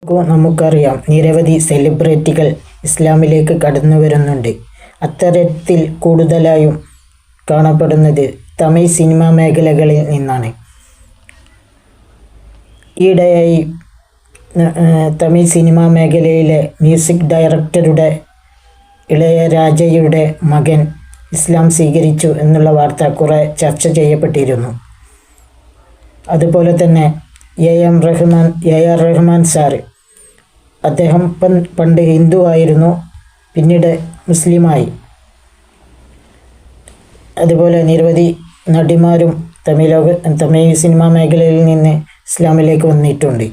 നമുക്കറിയാം, നിരവധി സെലിബ്രിറ്റികൾ ഇസ്ലാമിലേക്ക് കടന്നുവരുന്നുണ്ട്. അത്തരത്തിൽ കൂടുതലായും കാണപ്പെടുന്നത് തമിഴ് സിനിമാ മേഖലകളിൽ നിന്നാണ്. ഈയിടെയായി തമിഴ് സിനിമാ മേഖലയിലെ മ്യൂസിക് ഡയറക്ടറുടെ ഇളയരാജയുടെ മകൻ ഇസ്ലാം സ്വീകരിച്ചു എന്നുള്ള വാർത്ത കുറെ ചർച്ച ചെയ്യപ്പെട്ടിരുന്നു. അതുപോലെ തന്നെ AR റഹ്മാൻ സാറ്, അദ്ദേഹം പണ്ട് ഹിന്ദു ആയിരുന്നു, പിന്നീട് മുസ്ലിമായി. അതുപോലെ നിരവധി നടിമാരും തമിഴ് സിനിമാ മേഖലയിൽ നിന്ന് ഇസ്ലാമിലേക്ക് വന്നിട്ടുണ്ട്.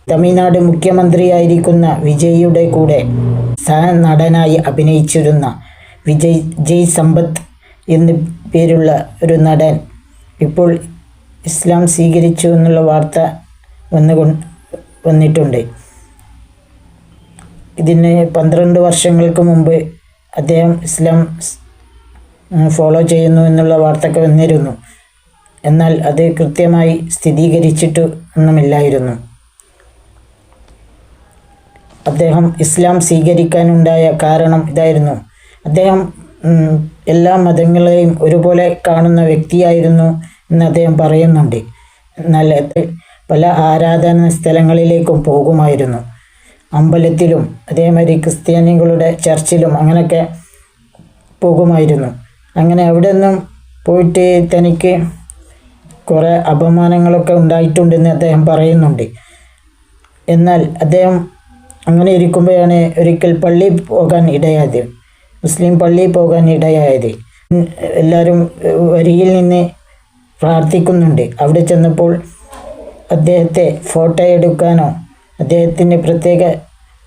തമിഴ്നാട് മുഖ്യമന്ത്രിയായിരിക്കുന്ന വിജയിയുടെ കൂടെ സഹനടനായി അഭിനയിച്ചിരുന്ന ജയ് സമ്പത്ത് എന്നു പേരുള്ള ഒരു നടൻ ഇപ്പോൾ ഇസ്ലാം സ്വീകരിച്ചു എന്നുള്ള വാർത്ത വന്നിട്ടുണ്ട്. ഇതിന് 12 വർഷങ്ങൾക്ക് മുമ്പ് അദ്ദേഹം ഇസ്ലാം ഫോളോ ചെയ്യുന്നു എന്നുള്ള വാർത്തയൊക്കെ വന്നിരുന്നു. എന്നാൽ അത് കൃത്യമായി സ്ഥിരീകരിച്ചിട്ട് ഒന്നുമില്ലായിരുന്നു. അദ്ദേഹം ഇസ്ലാം സ്വീകരിക്കാനുണ്ടായ കാരണം ഇതായിരുന്നു. അദ്ദേഹം എല്ലാ മതങ്ങളെയും ഒരുപോലെ കാണുന്ന വ്യക്തിയായിരുന്നു എന്ന് അദ്ദേഹം പറയുന്നുണ്ട്. എന്നാൽ പല ആരാധന സ്ഥലങ്ങളിലേക്കും പോകുമായിരുന്നു. അമ്പലത്തിലും അതേമാതിരി ക്രിസ്ത്യാനികളുടെ ചർച്ചിലും അങ്ങനെയൊക്കെ പോകുമായിരുന്നു. അങ്ങനെ അവിടെ നിന്നും പോയിട്ട് തനിക്ക് കുറേ അപമാനങ്ങളൊക്കെ ഉണ്ടായിട്ടുണ്ടെന്ന് അദ്ദേഹം പറയുന്നുണ്ട്. എന്നാൽ അദ്ദേഹം അങ്ങനെ ഇരിക്കുമ്പോഴാണ് ഒരിക്കൽ പള്ളിയിൽ പോകാൻ ഇടയായത്, മുസ്ലിം പള്ളിയിൽ പോകാൻ ഇടയായത്. എല്ലാവരും വരിയിൽ നിന്ന് പ്രാർത്ഥിക്കുന്നുണ്ട്. അവിടെ ചെന്നപ്പോൾ അദ്ദേഹത്തെ ഫോട്ടോ എടുക്കാനോ അദ്ദേഹത്തിന് പ്രത്യേക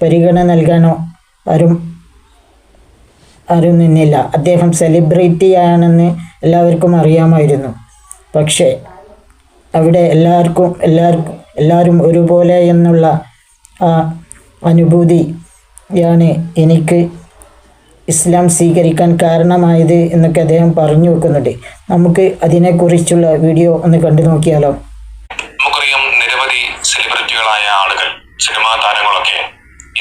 പരിഗണന നൽകാനോ ആരും നിന്നില്ല. അദ്ദേഹം സെലിബ്രിറ്റിയാണെന്ന് എല്ലാവർക്കും അറിയാമായിരുന്നു. പക്ഷേ അവിടെ എല്ലാവരും ഒരുപോലെ എന്നുള്ള ആ അനുഭൂതിയാണ് എനിക്ക് ഇസ്ലാം സ്വീകരിക്കാൻ കാരണമായത് എന്നൊക്കെ അദ്ദേഹം പറഞ്ഞു വെക്കുന്നുണ്ട്. നമുക്ക് അതിനെക്കുറിച്ചുള്ള വീഡിയോ ഒന്ന് കണ്ടു നോക്കിയാലോ. നമുക്കറിയാം, നിരവധി സെലിബ്രിറ്റികളായ ആളുകൾ, സിനിമാ താരങ്ങളൊക്കെ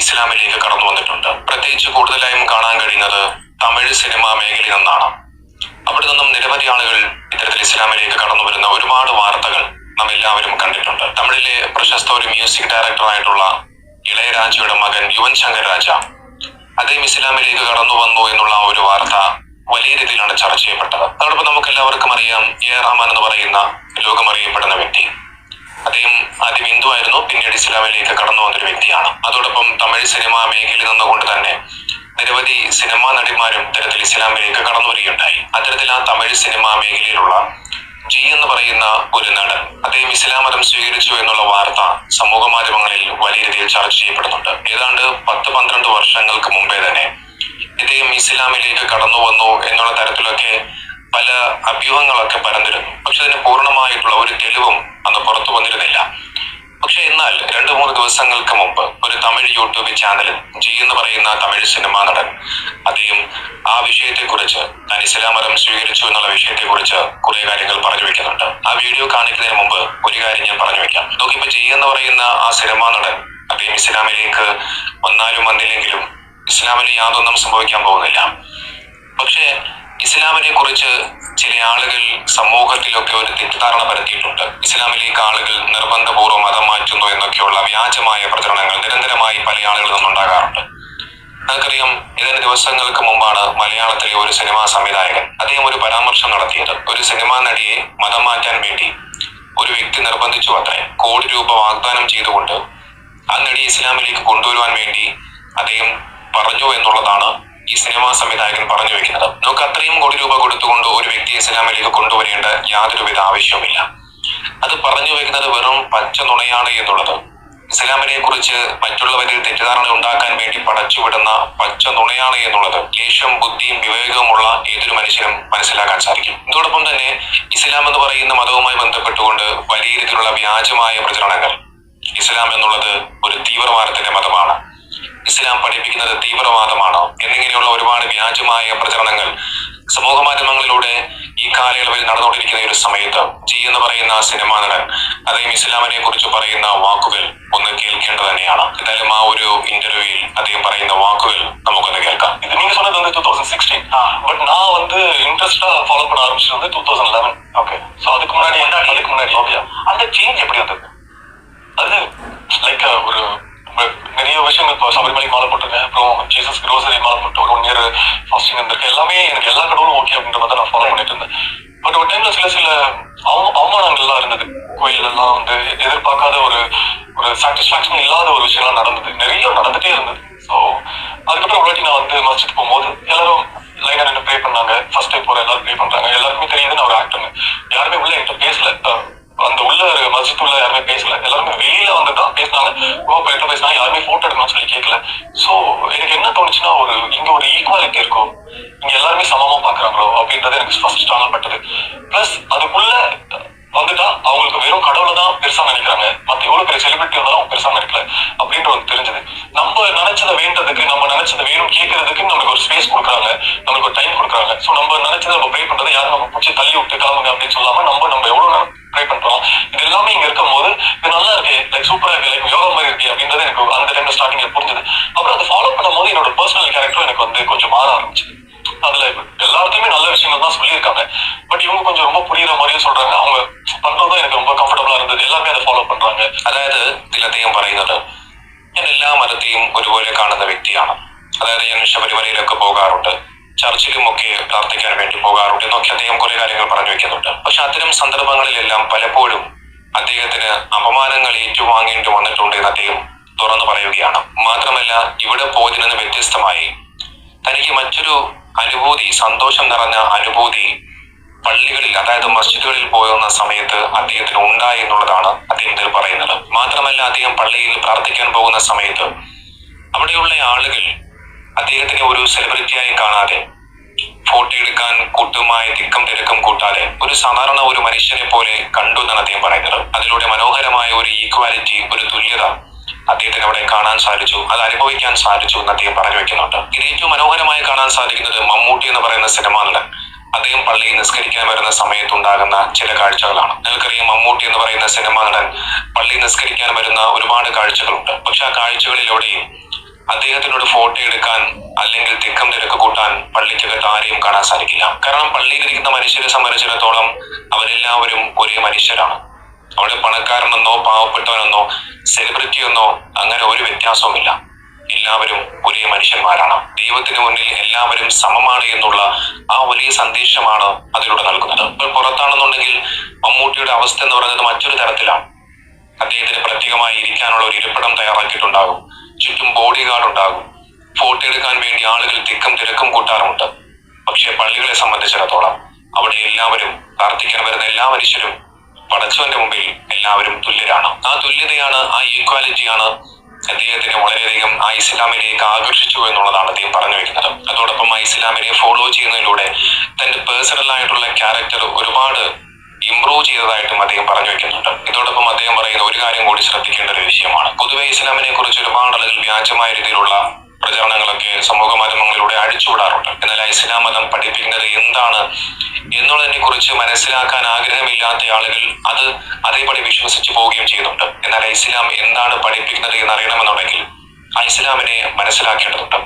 ഇസ്ലാമിലേക്ക് കടന്നു വന്നിട്ടുണ്ട്. പ്രത്യേകിച്ച് കൂടുതലായും കാണാൻ കഴിയുന്നത് തമിഴ് സിനിമാ മേഖലയിൽ നിന്നാണ്. അവിടെ നിന്നും നിരവധി ആളുകൾ ഇത്തരത്തിൽ ഇസ്ലാമിലേക്ക് കടന്നു വരുന്ന ഒരുപാട് വാർത്തകൾ നാം എല്ലാവരും കണ്ടിട്ടുണ്ട്. തമിഴിലെ പ്രശസ്ത ഒരു മ്യൂസിക് ഡയറക്ടറായിട്ടുള്ള ഇളയരാജയുടെ മകൻ യുവൻ ശങ്കർ രാജ, അദ്ദേഹം ഇസ്ലാമിലേക്ക് കടന്നു വന്നു എന്നുള്ള ഒരു വാർത്ത വലിയ രീതിയിലാണ് ചർച്ച ചെയ്യപ്പെട്ടത്. അതോടൊപ്പം നമുക്ക് എല്ലാവർക്കും അറിയാം, AR റഹ്മാൻ എന്ന് പറയുന്ന ലോകമറിയപ്പെടുന്ന വ്യക്തി, അദ്ദേഹം ആദ്യം ഹിന്ദു ആയിരുന്നു, പിന്നീട് ഇസ്ലാമിലേക്ക് കടന്നു വന്നൊരു വ്യക്തിയാണ്. അതോടൊപ്പം തമിഴ് സിനിമാ മേഖലയിൽ നിന്നുകൊണ്ട് തന്നെ നിരവധി സിനിമാ നടിമാരും ഇത്തരത്തിൽ ഇസ്ലാമിലേക്ക് കടന്നു വരികയുണ്ടായി. അത്തരത്തിൽ ആ തമിഴ് സിനിമാ മേഖലയിലുള്ള ജി എന്ന് പറയുന്ന ഒരു നടൻ, അദ്ദേഹം ഇസ്ലാം മതം സ്വീകരിച്ചു എന്നുള്ള വാർത്ത സമൂഹ മാധ്യമങ്ങളിൽ വലിയ രീതിയിൽ ചർച്ച ചെയ്യപ്പെടുന്നുണ്ട്. ഏതാണ്ട് 10-12 വർഷങ്ങൾക്ക് മുമ്പേ തന്നെ ഇദ്ദേഹം ഇസ്ലാമിലേക്ക് കടന്നു വന്നു എന്നുള്ള തരത്തിലൊക്കെ പല അഭ്യൂഹങ്ങളൊക്കെ പരന്നിരുന്നു. പക്ഷെ അതിന് പൂർണ്ണമായിട്ടുള്ള ഒരു തെളിവും അന്ന് പുറത്തു വന്നിരുന്നില്ല. പക്ഷെ എന്നാൽ 2-3 ദിവസങ്ങൾക്ക് മുമ്പ് ഒരു തമിഴ് യൂട്യൂബ് ചാനലിൽ ജി എന്ന് പറയുന്ന തമിഴ് സിനിമാ നടൻ, അദ്ദേഹം ആ വിഷയത്തെക്കുറിച്ച്, താൻ ഇസ്ലാം മതം സ്വീകരിച്ചു എന്നുള്ള വിഷയത്തെക്കുറിച്ച് കുറെ കാര്യങ്ങൾ പറഞ്ഞു വെക്കുന്നുണ്ട്. ആ വീഡിയോ കാണിക്കുന്നതിന് മുമ്പ് ഒരു കാര്യം ഞാൻ പറഞ്ഞു വെക്കാം. നോക്കിയപ്പോ ജി എന്ന് പറയുന്ന ആ സിനിമാ നടൻ, അദ്ദേഹം ഇസ്ലാമിലേക്ക് വന്നാലും വന്നില്ലെങ്കിലും ഇസ്ലാമിൽ യാതൊന്നും സംഭവിക്കാൻ പോകുന്നില്ല. പക്ഷേ ഇസ്ലാമിനെ കുറിച്ച് ചില ആളുകൾ സമൂഹത്തിലൊക്കെ ഒരു തെറ്റിദ്ധാരണ പരത്തിയിട്ടുണ്ട്. ഇസ്ലാമിലേക്ക് ആളുകൾ നിർബന്ധപൂർവ്വം മതം മാറ്റുന്നു എന്നൊക്കെയുള്ള വ്യാജമായ പ്രചരണങ്ങൾ നിരന്തരമായി പല ആളുകളിൽ നിന്നുണ്ടാകാറുണ്ട്. നമുക്കറിയാം, ഏതാനും ദിവസങ്ങൾക്ക് മുമ്പാണ് മലയാളത്തിലെ ഒരു സിനിമാ സംവിധായകൻ, അദ്ദേഹം ഒരു പരാമർശം നടത്തിയത്. ഒരു സിനിമാ നടിയെ മതം മാറ്റാൻ വേണ്ടി ഒരു വ്യക്തി നിർബന്ധിച്ചു അത്രേ. ₹1 കോടി വാഗ്ദാനം ചെയ്തുകൊണ്ട് ആ നടിയെ ഇസ്ലാമിലേക്ക് കൊണ്ടുവരുവാൻ വേണ്ടി അദ്ദേഹം പറഞ്ഞു എന്നുള്ളതാണ് ഈ സിനിമാ സംവിധായകൻ പറഞ്ഞു വെക്കുന്നത്. നമുക്ക് അത്രയും ₹1 കോടി കൊടുത്തുകൊണ്ട് ഒരു വ്യക്തിയെ ഇസ്ലാമിലേക്ക് കൊണ്ടുവരേണ്ട യാതൊരുവിധ ആവശ്യവുമില്ല. അത് പറഞ്ഞു വെക്കുന്നത് വെറും പച്ച നുണയാണ് എന്നുള്ളത്, ഇസ്ലാമിനെ കുറിച്ച് മറ്റുള്ളവരിൽ തെറ്റിദ്ധാരണ ഉണ്ടാക്കാൻ വേണ്ടി പടച്ചുവിടുന്ന പച്ച നുണയാണ് എന്നുള്ളത് ലേശം ബുദ്ധിയും വിവേകവുമുള്ള ഏതൊരു മനുഷ്യനും മനസ്സിലാക്കാൻ സാധിക്കും. ഇതോടൊപ്പം തന്നെ ഇസ്ലാം എന്ന് പറയുന്ന മതവുമായി ബന്ധപ്പെട്ടുകൊണ്ട് വലിയ രീതിയിലുള്ള വ്യാജമായ പ്രചരണങ്ങൾ, ഇസ്ലാം എന്നുള്ളത് ഒരു തീവ്രവാദത്തിന്റെ മതമാണ്, ഇസ്ലാം പഠിപ്പിക്കുന്നത് തീവ്രവാദമാണ് എന്നിങ്ങനെയുള്ള ഒരുപാട് വ്യാജമായ പ്രചരണങ്ങൾ സമൂഹ മാധ്യമങ്ങളിലൂടെ ഈ കാലയളവിൽ നടന്നുകൊണ്ടിരിക്കുന്ന ഒരു സമയത്ത് ജി എന്ന് പറയുന്ന സിനിമാ നടൻ അദ്ദേഹം ഇസ്ലാമിനെ കുറിച്ച് പറയുന്ന വാക്കുകൾ ഒന്ന് കേൾക്കേണ്ടത് തന്നെയാണ്. എന്തായാലും ആ ഒരു ഇന്റർവ്യൂവിൽ അദ്ദേഹം പറയുന്ന വാക്കുകൾ നമുക്കൊന്ന് കേൾക്കാം. இது நீங்க சொன்னது வந்து 2016, பட் நான் வந்து இன்ட்ரெஸ்டா ஃபாலோ பண்ண ஆரம்பிச்சது வந்து 2011. ஓகே, சோ அதுக்கு முன்னாடி ஓகே. அந்த சேஞ்ச் எப்படி வந்தது? அது லைக் ஒரு நிறைய விஷயங்கள். இப்போ சபரிமலை மாலை போட்டிருக்கேன், அப்புறம் ஜீசஸ் க்ரோசரி மாலை போட்டு ஒரு 1 year ஃபாஸ்டிங் இருந்திருக்கு. எல்லாமே எனக்கு எல்லா கடவுளும் ஓகே அப்படின்ற மாதிரி நான் ஃபாலோ பண்ணிட்டு இருந்தேன். பட் ஒரு டைம்ல சில அவமானங்கள்லாம் இருந்தது. கோயில் எல்லாம் வந்து எதிர்பார்க்காத ஒரு சாட்டிஸ்பாக்சன் இல்லாத ஒரு விஷயம்லாம் நடந்தது, நிறைய நடந்துட்டே இருந்தது. ஸோ அதுக்கப்புறம் ஒரு வாட்டி நான் வந்து மஸ்ஜித் போகும்போது எல்லாரும் லைனா நின்று ப்ரே பண்ணாங்க. ஃபர்ஸ்ட் டைம் போற எல்லாரும் ப்ரே பண்றாங்க. எல்லாருக்குமே தெரியுது நான் ஒரு ஆக்டர்னு. யாருமே உள்ள என்கிட்ட பேசல, அந்த உள்ள மஸ்ஜித் உள்ள யாருமே பேசல. எல்லாருமே வெளியில வந்து தான் பேசினாங்க. பேசினாங்க, யாருமே போட்டோ எடுக்கணும்னு சொல்லி கேட்கல. ஸோ எனக்கு என்ன தோணுச்சுன்னா, இங்க ஒரு ஈக்குவாலிட்டி இருக்கும், இங்க எல்லாருமே சமமா பாக்குறாங்களோ அப்படின்றது எனக்கு ஃபர்ஸ்ட் ஸ்ட்ராங்கா பட்டது. பிளஸ் அதுக்குள்ள வந்துட்டா அவங்களுக்கு வெறும் கடவுளை தான் பெருசா நினைக்கிறாங்க, மத்த எவ்வளவு பெரிய செலிபிரிட்டி வந்தாலும் அவங்க பெருசா நினைக்கல அப்படின்ற ஒரு தெரிஞ்சது. நம்ம நினைச்சதை வேண்டதுக்கு, நம்ம நினைச்சதை வேணும் கேட்கறதுக்கு நமக்கு ஒரு ஸ்பேஸ் கொடுக்குறாங்க, நமக்கு ஒரு டைம் கொடுக்குறாங்க. ஸோ நம்ம நினைச்சதை நம்ம ப்ரே பண்றது யாரும் நம்ம பிடிச்சி தள்ளி விட்டு கிளம்புங்க அப்படின்னு சொல்லாம நம்ம எவ்வளவு நேரம் ப்ரே பண்றோம். இது எல்லாமே இங்க இருக்கும் போது இது நல்லா இருக்கு, லைக் சூப்பரா இருக்கு, லைக் யோகா மாதிரி இருக்கு அப்படின்றது எனக்கு அந்த டைம்ல ஸ்டார்டிங்ல புரிஞ்சது. அப்புறம் அதை ஃபாலோ பண்ணும் போது என்னோட பர்சனல் கேரக்டரும் எனக்கு வந்து கொஞ்சம் மாற ஆரம்பிச்சது. அதுல எல்லாத்தையுமே நல்ல விஷயங்கள் தான் சொல்லியிருக்காங்க, பட் இவங்க கொஞ்சம் ரொம்ப புரியுற மாதிரியும் சொல்றாங்க. அவங்க பண்றதும் எனக்கு ரொம்ப கம்ஃபர்டபுளா இருந்தது. எல்லாமே அதை ഫോളോ பண்றாங்க. അതായത് ഇതിൽ അദ്ദേഹം പറയുന്നത്, ഞാൻ എല്ലാ മതത്തെയും ഒരുപോലെ കാണുന്ന വ്യക്തിയാണ്. അതായത് ഞാൻ ശബരിമലയിലൊക്കെ പോകാറുണ്ട്, ചർച്ചിലുമൊക്കെ പ്രാർത്ഥിക്കാൻ വേണ്ടി പോകാറുണ്ട് എന്നൊക്കെ അദ്ദേഹം കുറെ കാര്യങ്ങൾ പറഞ്ഞു വെക്കുന്നുണ്ട്. പക്ഷെ അത്തരം സന്ദർഭങ്ങളിലെല്ലാം പലപ്പോഴും അദ്ദേഹത്തിന് അപമാനങ്ങൾ ഏറ്റുവാങ്ങേണ്ടി വന്നിട്ടുണ്ട് എന്ന് അദ്ദേഹം തുറന്നു പറയുകയാണ്. മാത്രമല്ല, ഇവിടെ പോയതിൽ നിന്ന് വ്യത്യസ്തമായി തനിക്ക് മറ്റൊരു അനുഭൂതി, സന്തോഷം നിറഞ്ഞ അനുഭൂതി പള്ളികളിൽ, അതായത് മസ്ജിദുകളിൽ പോകുന്ന സമയത്ത് അദ്ദേഹത്തിന് ഉണ്ടായി എന്നുള്ളതാണ് അദ്ദേഹത്തിൽ പറയുന്നത്. മാത്രമല്ല, അദ്ദേഹം പള്ളിയിൽ പ്രാർത്ഥിക്കാൻ പോകുന്ന സമയത്ത് അവിടെയുള്ള ആളുകൾ അദ്ദേഹത്തിനെ ഒരു സെലിബ്രിറ്റിയായി കാണാതെ, ഫോട്ടോ എടുക്കാൻ കൂട്ടുമായി തിക്കും തിരക്കും കൂട്ടാതെ ഒരു സാധാരണ ഒരു മനുഷ്യനെ പോലെ കണ്ടു എന്നാണ് അദ്ദേഹം പറയുന്നത്. അതിലൂടെ മനോഹരമായ ഒരു ഈക്വാലിറ്റി, ഒരു തുല്യത അദ്ദേഹത്തിന് അവിടെ കാണാൻ സാധിച്ചു, അത് അനുഭവിക്കാൻ സാധിച്ചു എന്ന് അദ്ദേഹം പറഞ്ഞു വെക്കുന്നുണ്ട്. ഇത് ഏറ്റവും മനോഹരമായി കാണാൻ സാധിക്കുന്നത് മമ്മൂട്ടി എന്ന് പറയുന്ന സിനിമാ നടൻ അദ്ദേഹം പള്ളിയിൽ നിസ്കരിക്കാൻ വരുന്ന സമയത്തുണ്ടാകുന്ന ചില കാഴ്ചകളാണ്. നിങ്ങൾക്കറിയാം, മമ്മൂട്ടി എന്ന് പറയുന്ന സിനിമാ നടൻ പള്ളിയിൽ നിസ്കരിക്കാൻ വരുന്ന ഒരുപാട് കാഴ്ചകളുണ്ട്. പക്ഷെ ആ കാഴ്ചകളിലൂടെയും അദ്ദേഹത്തിനോട് ഫോട്ടോ എടുക്കാൻ അല്ലെങ്കിൽ തിക്കം തിരക്ക് കൂട്ടാൻ പള്ളിക്കകത്ത് ആരെയും കാണാൻ സാധിക്കില്ല. കാരണം പള്ളിയിലിരിക്കുന്ന മനുഷ്യരെ സംബന്ധിച്ചിടത്തോളം അവരെല്ലാവരും ഒരേ മനുഷ്യരാണ്. അവിടെ പണക്കാരനെന്നോ പാവപ്പെട്ടവനെന്നോ സെലിബ്രിറ്റി എന്നോ അങ്ങനെ ഒരു വ്യത്യാസവുമില്ല. എല്ലാവരും ഒരേ മനുഷ്യന്മാരാണ്. ദൈവത്തിന് മുന്നിൽ എല്ലാവരും സമമാണ് എന്നുള്ള ആ വലിയ സന്ദേശമാണ് അതിലൂടെ നൽകുന്നത്. ഇപ്പോൾ പുറത്താണെന്നുണ്ടെങ്കിൽ മമ്മൂട്ടിയുടെ അവസ്ഥ എന്ന് പറയുന്നത് മറ്റൊരു തരത്തിലാണ്. അദ്ദേഹത്തിന് പ്രത്യേകമായി ഇരിക്കാനുള്ള ഒരു ഇരിപ്പിടം തയ്യാറാക്കിയിട്ടുണ്ടാകും, ചുറ്റും ബോഡി ഗാർഡ് ഉണ്ടാകും, ഫോട്ടോ എടുക്കാൻ വേണ്ടി ആളുകൾ തിക്കും തിരക്കും കൂട്ടാറുമുണ്ട്. പക്ഷെ പള്ളികളെ സംബന്ധിച്ചിടത്തോളം അവിടെ എല്ലാവരും, പ്രാർത്ഥിക്കാൻ വരുന്ന എല്ലാ മനുഷ്യരും പടച്ചവന്റെ മുമ്പിൽ എല്ലാവരും തുല്യരാണ്. ആ തുല്യതയാണ്, ആ ഈക്വാലിറ്റിയാണ് അദ്ദേഹത്തിനെ വളരെയധികം ആ ഇസ്ലാമിലേക്ക് ആകർഷിച്ചു എന്നുള്ളതാണ് അദ്ദേഹം പറഞ്ഞു വെക്കുന്നത്. അതോടൊപ്പം ആ ഇസ്ലാമിനെ ഫോളോ ചെയ്യുന്നതിലൂടെ തന്റെ പേഴ്സണൽ ആയിട്ടുള്ള ക്യാരക്ടർ ഒരുപാട് ഇംപ്രൂവ് ചെയ്തതായിട്ടും അദ്ദേഹം പറഞ്ഞു വെക്കുന്നുണ്ട്. ഇതോടൊപ്പം അദ്ദേഹം പറയുന്ന ഒരു കാര്യം കൂടി ശ്രദ്ധിക്കേണ്ട ഒരു വിഷയമാണ്. പൊതുവെ ഇസ്ലാമിനെ കുറിച്ച് ഒരുപാട് ആളുകൾ വ്യാജമായ രീതിയിലുള്ള പ്രചരണങ്ങളൊക്കെ സമൂഹ മാധ്യമങ്ങളിലൂടെ അഴിച്ചുവിടാറുണ്ട്. എന്നാൽ ഇസ്ലാം മതം പഠിപ്പിക്കുന്നത് എന്താണ് എന്നുള്ളതിനെ കുറിച്ച് മനസ്സിലാക്കാൻ ആഗ്രഹമില്ലാത്ത ആളുകൾ അത് അതേപടി വിശ്വസിച്ചു പോവുകയും ചെയ്യുന്നുണ്ട്. എന്നാൽ ഇസ്ലാം എന്താണ് പഠിപ്പിക്കുന്നത് എന്നറിയണമെന്നുണ്ടെങ്കിൽ ആ ഇസ്ലാമിനെ മനസ്സിലാക്കേണ്ടതുണ്ട്.